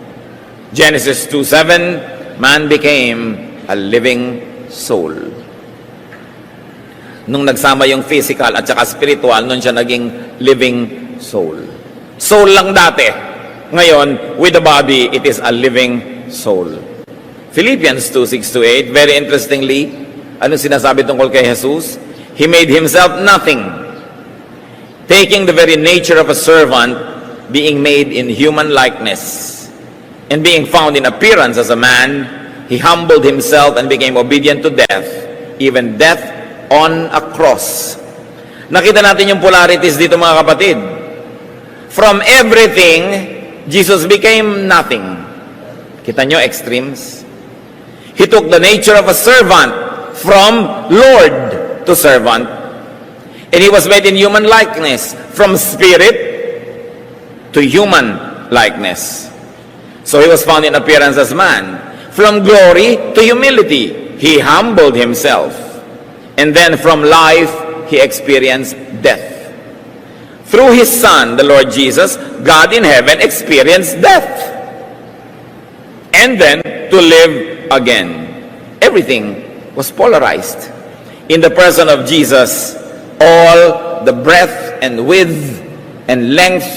Genesis 2:7, man became a living soul. Nung nagsama yung physical at saka spiritual, nun siya naging living soul. Soul lang dati. Ngayon, with the body, it is a living soul. Philippians 2:6-8, very interestingly, ano sinasabi tungkol kay Jesus? He made Himself nothing, taking the very nature of a servant, being made in human likeness, and being found in appearance as a man, He humbled Himself and became obedient to death, even death on a cross. Nakita natin yung polarities dito, mga kapatid. From everything, Jesus became nothing. Kita nyo, extremes? He took the nature of a servant from Lord to servant. And He was made in human likeness, from spirit to human likeness. So He was found in appearance as man. From glory to humility, He humbled Himself. And then from life, He experienced death. Through His Son, the Lord Jesus, God in heaven experienced death. And then to live again. Everything was polarized. In the person of Jesus, all the breadth and width and length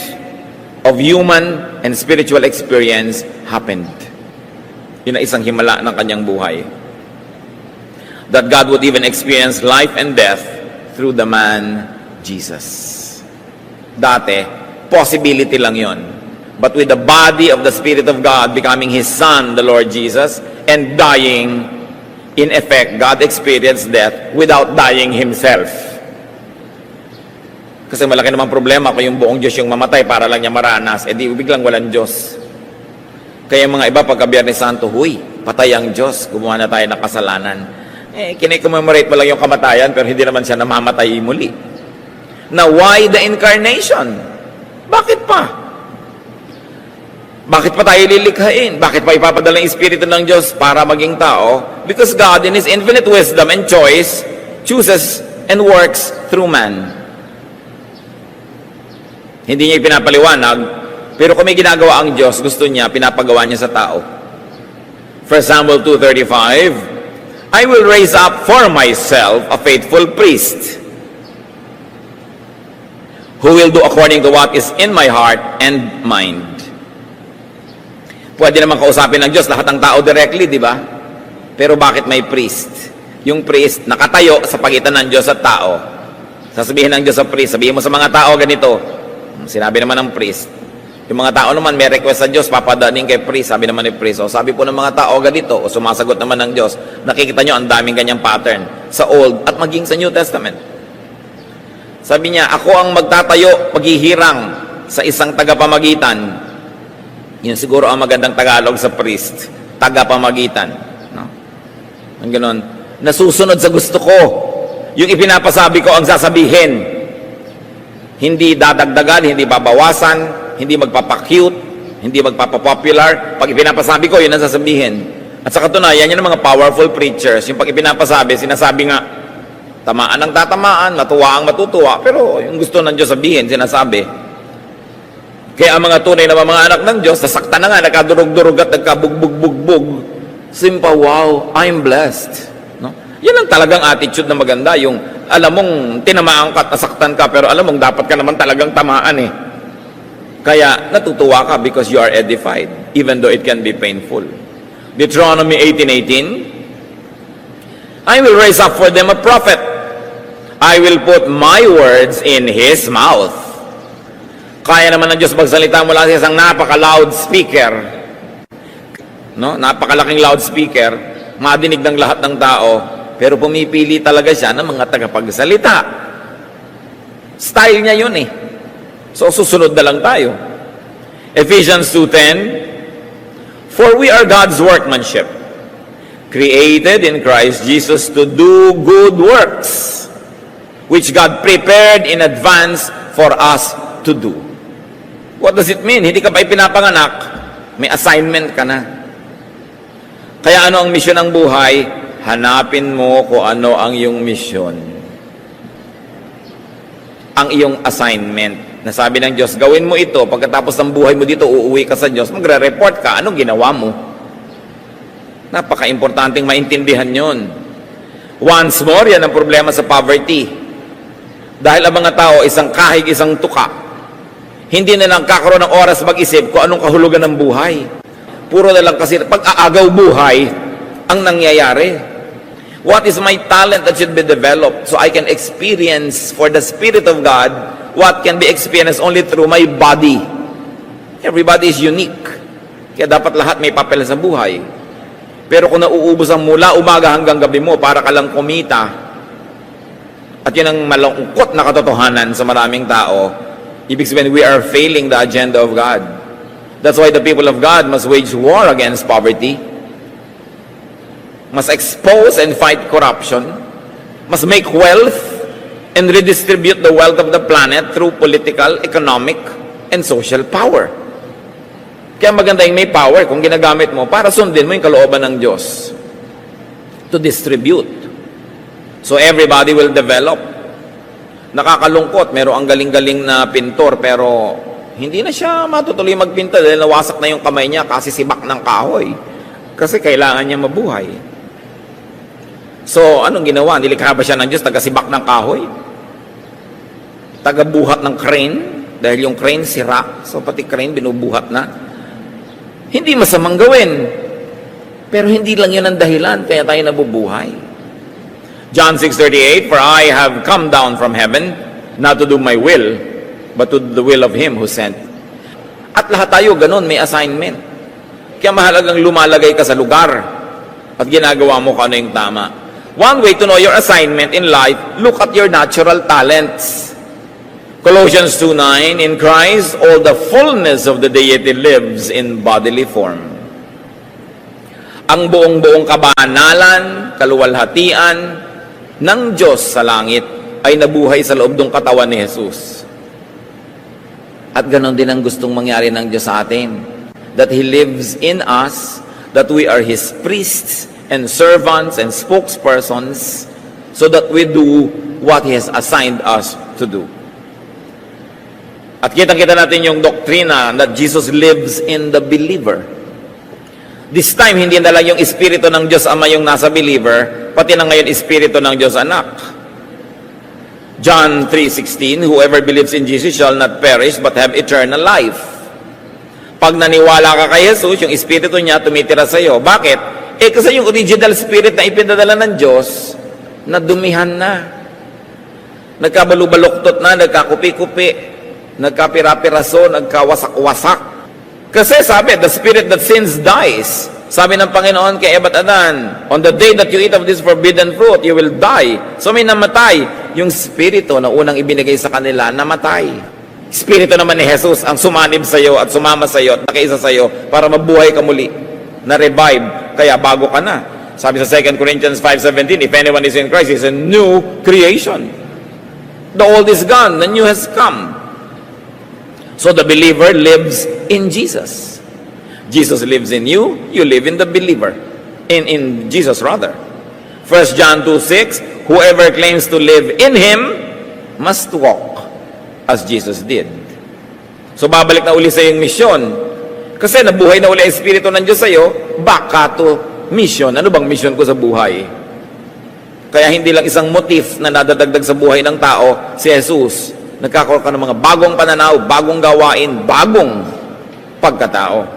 of human and spiritual experience happened. Yun ang isang himala ng kanyang buhay. That God would even experience life and death through the man Jesus. Dati, possibility lang yon. But with the body of the Spirit of God becoming His Son, the Lord Jesus, and dying, in effect, God experienced death without dying Himself. Kasi malaki namang problema kung yung buong Diyos yung mamatay para lang niya maranas, di biglang walang Diyos. Kaya mga iba, pagka Biyernes Santo, huy, patay ang Diyos, gumawa na tayo ng kasalanan. Kinicommemorate mo lang yung kamatayan, pero hindi naman siya namamatay muli. Now, why the incarnation? Bakit pa? Bakit pa tayo lilikhain? Bakit pa ipapadala yung Espiritu ng Diyos para maging tao? Because God, in His infinite wisdom and choice, chooses and works through man. Hindi niya ipinapaliwanag, pero kung may ginagawa ang Diyos, gusto niya, pinapagawa niya sa tao. 1 Samuel 2:35, I will raise up for myself a faithful priest who will do according to what is in my heart and mind. Pwede naman kausapin ng Diyos lahat ng tao directly, di ba? Pero bakit may priest? Yung priest nakatayo sa pagitan ng Diyos at tao. Sasabihin ng Diyos sa priest, sabihin mo sa mga tao ganito. Sinabi naman ng priest, Yung mga tao naman, may request sa Diyos, papadaning kay priest. Sabi naman ni priest, o sabi po ng mga tao ganito, o sumasagot naman ng Diyos, nakikita nyo ang daming ganyang pattern sa Old at maging sa New Testament. Sabi niya, ako ang magtatayo, paghihirang sa isang tagapamagitan. Yun siguro ang magandang Tagalog sa priest, tagapamagitan. No? Ang ganon. Nasusunod sa gusto ko. Yung ipinapasabi ko ang sasabihin. Hindi dadagdagan, hindi babawasan, hindi magpapacute, hindi magpapapopular. Pag ipinapasabi ko, yun ang sasabihin. At sa katunayan, yan ang mga powerful preachers. Yung pag ipinapasabi, sinasabi nga, tamaan ang tatamaan, matuwa ang matutuwa, pero yung gusto ng Diyos sabihin, sinasabi. Kaya ang mga tunay na mga anak ng Diyos, nasakta na nga, nagkadurog-durog at nagkabugbog-bugbog. Simpa, wow, I'm blessed. No? Yan ang talagang attitude na maganda, yung alam mong tinamaan ka at nasaktan ka, pero alam mong dapat ka naman talagang tamaan eh. Kaya natutuwa ka because you are edified, even though it can be painful. Deuteronomy 18:18, I will raise up for them a prophet. I will put my words in his mouth. Kaya naman ng Diyos magsalita mula sa isang napaka-loud speaker. No? Napakalaking loudspeaker, madinig ng lahat ng tao, pero pumipili talaga siya ng mga tagapagsalita. Style niya yun eh. So, susunod na lang tayo. Ephesians 2:10, for we are God's workmanship, created in Christ Jesus to do good works, which God prepared in advance for us to do. What does it mean? Hindi ka pa ipinapanganak, may assignment ka na. Kaya ano ang misyon ng buhay? Hanapin mo kung ano ang iyong misyon. Ang iyong assignment. Nasabi ng Diyos, gawin mo ito, pagkatapos ng buhay mo dito, uuwi ka sa Diyos, magre-report ka, anong ginawa mo? Napaka-importanting maintindihan yon. Once more, yan ang problema sa poverty. Dahil ang mga tao, isang kahig, isang tuka, hindi na lang kakaroon ng oras mag-isip kung anong kahulugan ng buhay. Puro na lang kasi pag-aagaw buhay ang nangyayari. What is my talent that should be developed so I can experience for the Spirit of God what can be experienced only through my body? Everybody is unique. Kaya dapat lahat may papel sa buhay. Pero kung nauubos ang mula umaga hanggang gabi mo para ka lang kumita, at yun ang malungkot na katotohanan sa maraming tao, ibig sabihin we are failing the agenda of God. That's why the people of God must wage war against poverty, must expose and fight corruption, must make wealth and redistribute the wealth of the planet through political, economic, and social power. Kaya maganda yung may power kung ginagamit mo para sundin mo yung kalooban ng Diyos to distribute. So everybody will develop. Nakakalungkot, meron ang galing-galing na pintor pero hindi na siya matutuloy magpinta dahil nawasak na yung kamay niya kasi sibak ng kahoy. Kasi kailangan niya mabuhay. So, anong ginawa? Nilikha ba siya ng Diyos? Taga-sibak ng kahoy? Taga-buhat ng crane? Dahil yung crane sira. So, pati crane binubuhat na. Hindi masamang gawin. Pero hindi lang yun ang dahilan. Kaya tayo nabubuhay. John 6:38, for I have come down from heaven, not to do my will, but to do the will of Him who sent. At lahat tayo ganun, may assignment. Kaya mahalagang lumalagay ka sa lugar at ginagawa mo kung ano yung tama. One way to know your assignment in life, look at your natural talents. Colossians 2:9, in Christ, all the fullness of the deity lives in bodily form. Ang buong-buong kabanalan, kaluwalhatian ng Diyos sa langit ay nabuhay sa loob ng katawan ni Jesus. At ganon din ang gustong mangyari ng Diyos sa atin. That He lives in us, that we are His priests and servants and spokespersons, so that we do what He has assigned us to do. At kitang-kita natin yung doktrina that Jesus lives in the believer. This time, hindi na lang yung Espiritu ng Diyos Ama yung nasa believer, pati na ngayon Espiritu ng Diyos Anak. John 3:16, whoever believes in Jesus shall not perish but have eternal life. Pag naniwala ka kay Jesus, yung Espiritu niya tumitira sa iyo. Bakit? Kasi yung original spirit na ipinadala ng Diyos, nadumihan na. Nagkabalubaluktot na, nagkakupi-kupi, nagkapira-piraso, nagkawasak-wasak. Kasi sabi, the spirit that sins dies. Sabi ng Panginoon kay Eva at Adan, on the day that you eat of this forbidden fruit, you will die. So may namatay. Yung spirito na unang ibinigay sa kanila, namatay. Spirito naman ni Jesus ang sumanib sa iyo at sumama sa iyo at nakaisa sa iyo para mabuhay ka muli. Na-revive. Kaya bago ka na. Sabi sa 2 Corinthians 5:17, if anyone is in Christ, he is a new creation. The old is gone, the new has come. So the believer lives in Jesus. Jesus lives in you, you live in the believer. In Jesus rather. 1 John 2:6, whoever claims to live in Him must walk as Jesus did. So babalik na uli sa iyong misyon. Kasi nabuhay na uli ang Espiritu ng Diyos sa iyo, baka to mission. Ano bang mission ko sa buhay? Kaya hindi lang isang motif na nadadagdag sa buhay ng tao, si Jesus. Nagkakaroon ka ng mga bagong pananaw, bagong gawain, bagong pagkatao.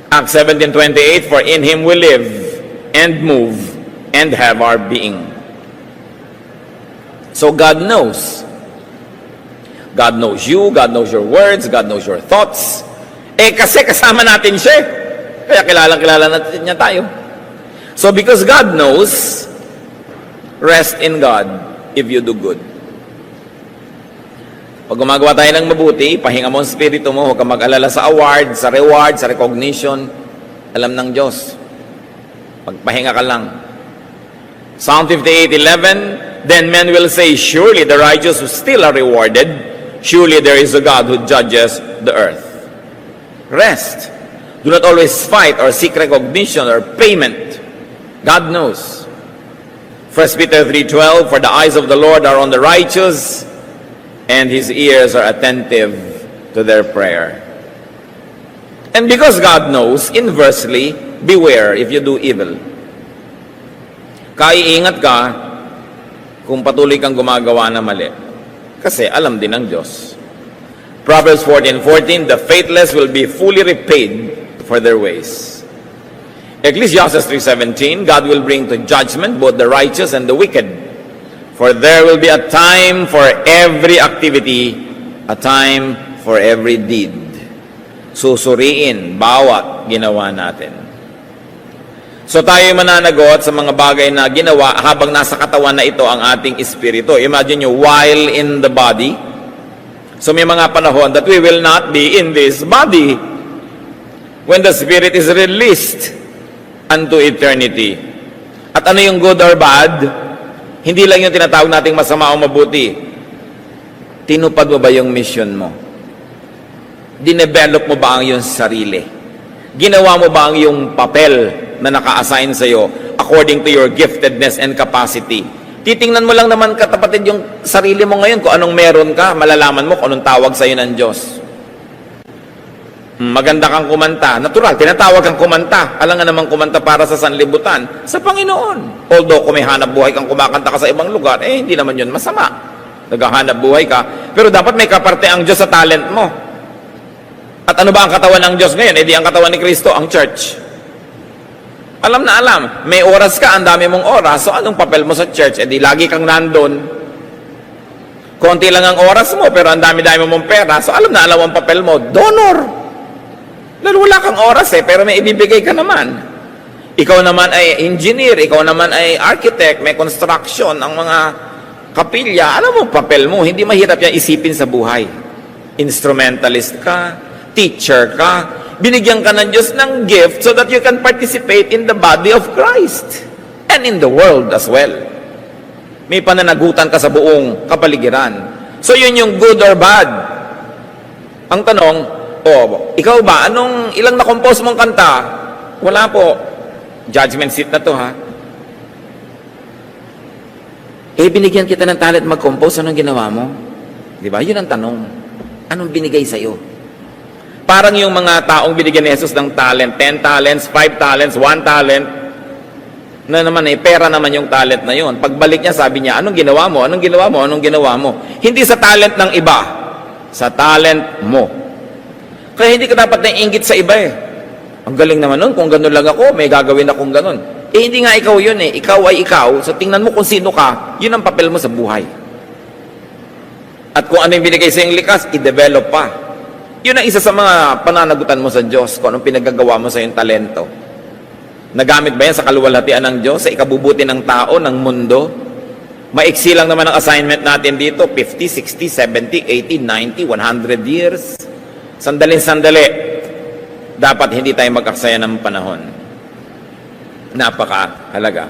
Acts 17:28, for in Him we live and move and have our being. So God knows. God knows you, God knows your words, God knows your thoughts. Kasi kasama natin siya. Kaya kilala natin niya tayo. So because God knows, rest in God if you do good. Pag gumagawa tayo ng mabuti, pahinga mo ang spirito mo, huwag ka mag-alala sa award, sa reward, sa recognition. Alam ng Diyos. Pagpahinga ka lang. Psalm 58:11, then men will say, surely the righteous still are rewarded. Surely there is a God who judges the earth. Rest. Do not always fight or seek recognition or payment. God knows. 1 Peter 3:12, for the eyes of the Lord are on the righteous, and His ears are attentive to their prayer. And because God knows, inversely, beware if you do evil. Kaiingat ka kung patuloy kang gumagawa na mali. Kasi alam din ng Diyos. Proverbs 14:14, the faithless will be fully repaid for their ways. Ecclesiastes 3:17, God will bring to judgment both the righteous and the wicked. For there will be a time for every activity, a time for every deed. Susuriin bawat ginawa natin. So tayo mananagot sa mga bagay na ginawa habang nasa katawan na ito ang ating espiritu. Imagine nyo, while in the body. So may mga panahon that we will not be in this body when the spirit is released unto eternity. At ano yung good or bad? Hindi lang yung tinatawag nating masama o mabuti. Tinupad mo ba yung mission mo? Dinevelop mo ba ang iyong sarili? Ginawa mo ba ang iyong papel na naka-assign sa iyo according to your giftedness and capacity? Titingnan mo lang naman kapatid yung sarili mo ngayon kung anong meron ka, malalaman mo kung anong tawag sa iyo ng Diyos. Maganda kang kumanta. Natural, tinatawag kang kumanta. Alam nga naman kumanta para sa sanlibutan. Sa Panginoon. Although kung may hanap buhay kang kumakanta ka sa ibang lugar, hindi naman yun masama. Naghahanap buhay ka. Pero dapat may kaparte ang Diyos sa talent mo. At ano ba ang katawan ng Diyos ngayon? Di ang katawan ni Kristo, ang church. Alam na alam. May oras ka, ang dami mong oras. So anong papel mo sa church? Di lagi kang nandun. Konti lang ang oras mo, pero ang dami-dami mong pera. So alam na alam ang papel mo. Donor. Lalo wala kang oras pero may ibibigay ka naman. Ikaw naman ay engineer, ikaw naman ay architect, may construction, ang mga kapilya. Alam mo, papel mo, hindi mahirap yan isipin sa buhay. Instrumentalist ka, teacher ka, binigyan ka ng Diyos ng gift so that you can participate in the body of Christ and in the world as well. May pananagutan ka sa buong kapaligiran. So yun yung good or bad. Ang tanong, ikaw ba, ilang na-compose mong kanta? Wala po. Judgment seat na to, ha? Binigyan kita ng talent mag-compose, anong ginawa mo? Di ba? Yun ang tanong. Anong binigay sa'yo? Parang yung mga taong binigyan ni Jesus ng talent, 10 talents, 5 talents, 1 talent, na naman pera naman yung talent na yun. Pagbalik niya, sabi niya, anong ginawa mo? Anong ginawa mo? Anong ginawa mo? Hindi sa talent ng iba, sa talent mo. Kaya hindi ka dapat naiinggit sa iba Ang galing naman nun, kung ganun lang ako, may gagawin akong ganun. Hindi nga ikaw yun Ikaw ay ikaw, so tingnan mo kung sino ka, yun ang papel mo sa buhay. At kung ano yung binigay sa yung likas, i-develop pa. Yun ang isa sa mga pananagutan mo sa Diyos, kung anong pinagagawa mo sa yung talento. Nagamit ba yan sa kaluwalhatian ng Diyos, sa ikabubuti ng tao, ng mundo? Maiksi lang naman ang assignment natin dito, 50, 60, 70, 80, 90, 100 years. Sandali. Dapat hindi tayo mag-aksaya ng panahon. Napakahalaga.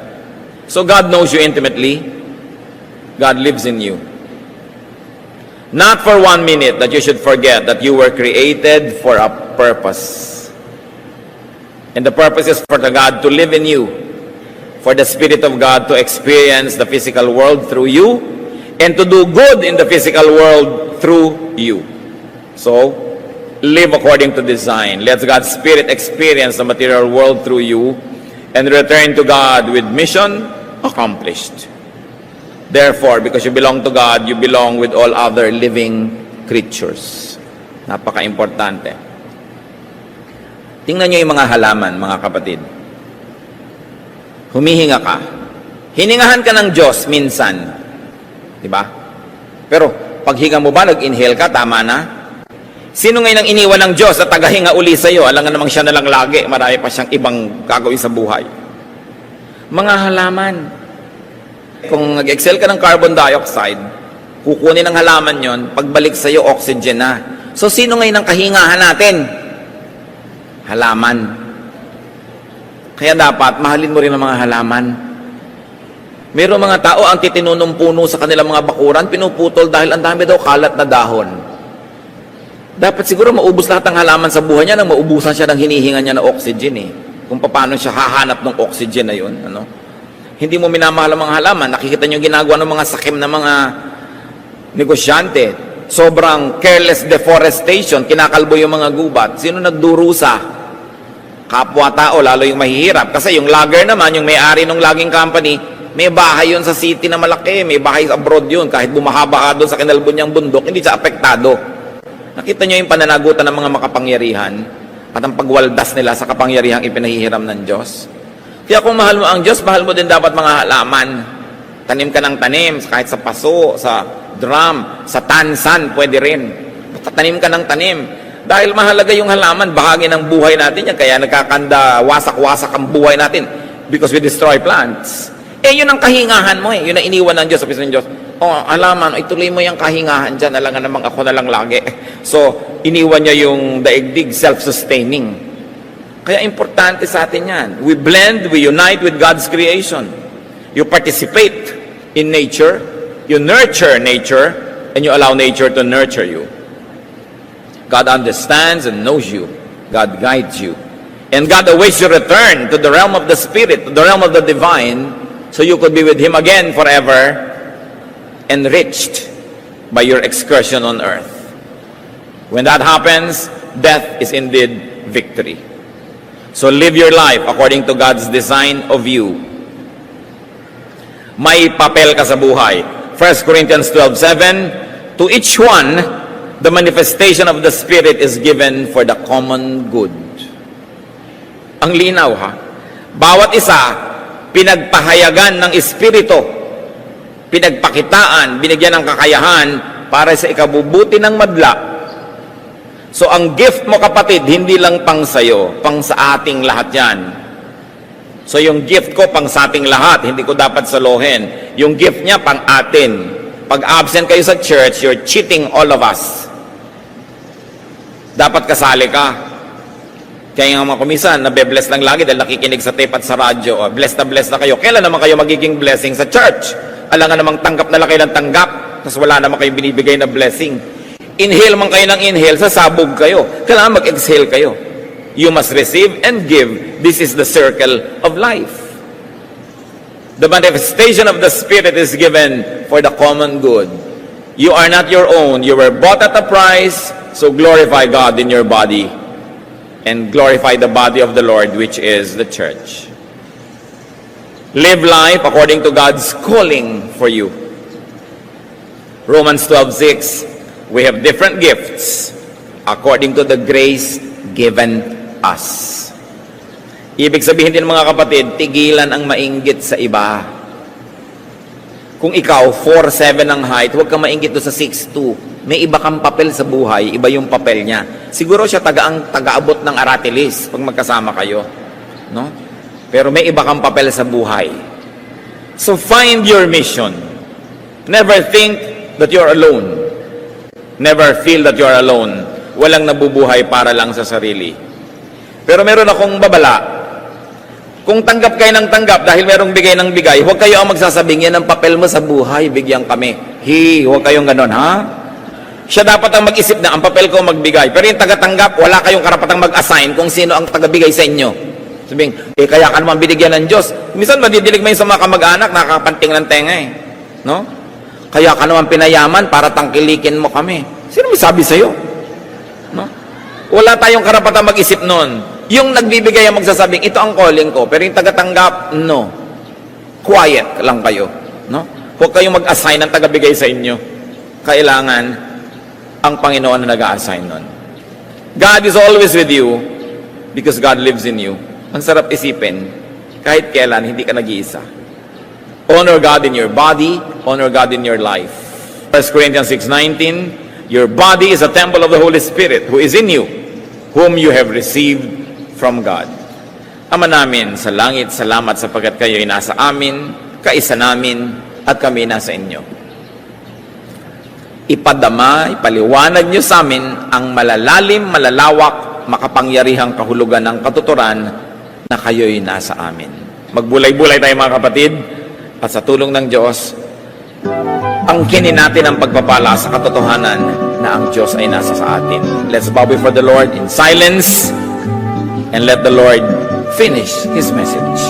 So God knows you intimately. God lives in you. Not for 1 minute that you should forget that you were created for a purpose. And the purpose is for the God to live in you, for the Spirit of God to experience the physical world through you, and to do good in the physical world through you. So, live according to design. Let God's Spirit experience the material world through you, and return to God with mission accomplished. Therefore, because you belong to God, you belong with all other living creatures. Napaka-importante. Tingnan nyo yung mga halaman, mga kapatid. Humihinga ka. Hiningahan ka ng Diyos minsan. Diba? Pero, paghinga mo ba, nag-inhale ka, tama na? Sino ngayon ang iniwan ng Diyos at tagahinga uli sa'yo? Alam nga namang siya na lang lagi. Marami pa siyang ibang gagawin sa buhay. Mga halaman. Kung nag-excel ka ng carbon dioxide, kukunin ng halaman yon, pagbalik sa iyo, oxygen na. So, sino ngayon ang kahingahan natin? Halaman. Kaya dapat, mahalin mo rin ang mga halaman. Mayroong mga tao, ang titinunong puno sa kanilang mga bakuran, pinuputol dahil ang dami daw kalat na dahon. Dapat siguro maubos lahat ng halaman sa buhay niya nang maubusan siya ng hinihinga niya na oxygen eh. Kung paano siya hahanap ng oxygen na yun, ano? Hindi mo minamahal ang mga halaman. Nakikita niyo ginagawa ng mga sakim na mga negosyante. Sobrang careless deforestation. Kinakalbo yung mga gubat. Sino nagdurusa? Kapwa-tao, lalo yung mahihirap. Kasi yung logger naman, yung may-ari ng logging company, may bahay yun sa city na malaki. May bahay abroad yun. Kahit bumahaba ka doon sa kinalbo niyang bundok, hindi siya apektado. Nakita niyo yung pananagutan ng mga makapangyarihan at ang pagwaldas nila sa kapangyarihang ipinahihiram ng Diyos. Kaya kung mahal mo ang Diyos, mahal mo din dapat mga halaman. Tanim ka ng tanim, kahit sa paso, sa drum, sa tansan, pwede rin. Tanim ka ng tanim. Dahil mahalaga yung halaman, bahagi ng buhay natin yan. Kaya nagkakanda, wasak-wasak ang buhay natin because we destroy plants. Eh, yun ang kahingahan mo eh. Yun ang iniwan ng Diyos, sa piso ng Diyos. Oh, halaman, ituloy mo yung kahingahan dyan. Alangan namang ako na lang lagi. So, iniwan niya yung daigdig, self-sustaining. Kaya importante sa atin yan. We blend, we unite with God's creation. You participate in nature, you nurture nature, and you allow nature to nurture you. God understands and knows you. God guides you. And God awaits your return to the realm of the Spirit, to the realm of the divine, so you could be with Him again forever, enriched by your excursion on earth. When that happens, death is indeed victory. So live your life according to God's design of you. May papel ka sa buhay. 1 Corinthians 12:7, to each one, the manifestation of the Spirit is given for the common good. Ang linaw ha. Bawat isa, pinagpahayagan ng Espiritu. Pinagpakitaan, binigyan ng kakayahan para sa ikabubuti ng madla. So, ang gift mo kapatid, hindi lang pang sayo, pang sa ating lahat yan. So, yung gift ko pang sa ating lahat, hindi ko dapat salohin. Yung gift niya pang atin. Pag absent kayo sa church, you're cheating all of us. Dapat kasali ka. Kaya nga mga kumisan, nabe-bless lang lagi dahil nakikinig sa tape at sa radyo. Bless na kayo. Kailan naman kayo magiging blessing sa church? Alangan namang tanggap na lang kayo ng tanggap, tapos wala naman kayong binibigay na blessing. Inhale man kayo ng inhale, sasabog kayo. Kailangan mag-exhale kayo. You must receive and give. This is the circle of life. The manifestation of the Spirit is given for the common good. You are not your own. You were bought at a price, so glorify God in your body and glorify the body of the Lord, which is the church. Live life according to God's calling for you. Romans 12:6. We have different gifts according to the grace given us. Ibig sabihin din mga kapatid, tigilan ang mainggit sa iba. Kung ikaw, 4'7" ang height, huwag ka maingit doon sa 6'2". May iba kang papel sa buhay, iba yung papel niya. Siguro siya taga-abot ng Aratilis pag magkasama kayo. No? Pero may iba kang papel sa buhay. So find your mission. Never think that you're alone. Never feel that you're alone. Walang nabubuhay para lang sa sarili. Pero meron akong babala. Kung tanggap kayo ng tanggap dahil merong bigay ng bigay, huwag kayo ang magsasabing, yan ang papel mo sa buhay, bigyan kami. Huwag kayong ganon, ha? Siya dapat ang mag-isip na ang papel ko magbigay. Pero yung tagatanggap, wala kayong karapatang mag-assign kung sino ang tagabigay sa inyo. Sabihin, kaya ka naman binigyan ng Diyos. Minsan madidilig mo yung sa mga kamag-anak, nakakapanting ng tenga eh. No? Kaya ka naman pinayaman para tangkilikin mo kami. Sino may sabi sa'yo? No? Wala tayong karapatang mag-isip nun. Yung nagbibigay ang magsasabing, ito ang calling ko. Pero yung tagatanggap, no. Quiet lang kayo. No? Huwag kayong mag-assign ng tagabigay sa inyo. Kailangan ang Panginoon na nag-a-assign nun. God is always with you because God lives in you. Ang sarap isipin, kahit kailan, hindi ka nag-iisa. Honor God in your body, honor God in your life. 1 Corinthians 6:19, your body is a temple of the Holy Spirit who is in you, whom you have received from God. Ama namin sa langit, salamat sapagkat kayo ay nasa amin, kaisa namin, at kami nasa inyo. Ipadama, ipaliwanag nyo sa amin ang malalalim, malalawak, makapangyarihang kahulugan ng katuturan na kayo'y nasa amin. Magbulay-bulay tayo mga kapatid, at sa tulong ng Diyos, angkinin natin ang pagpapala sa katotohanan na ang Diyos ay nasa sa atin. Let's bow before the Lord in silence and let the Lord finish His message.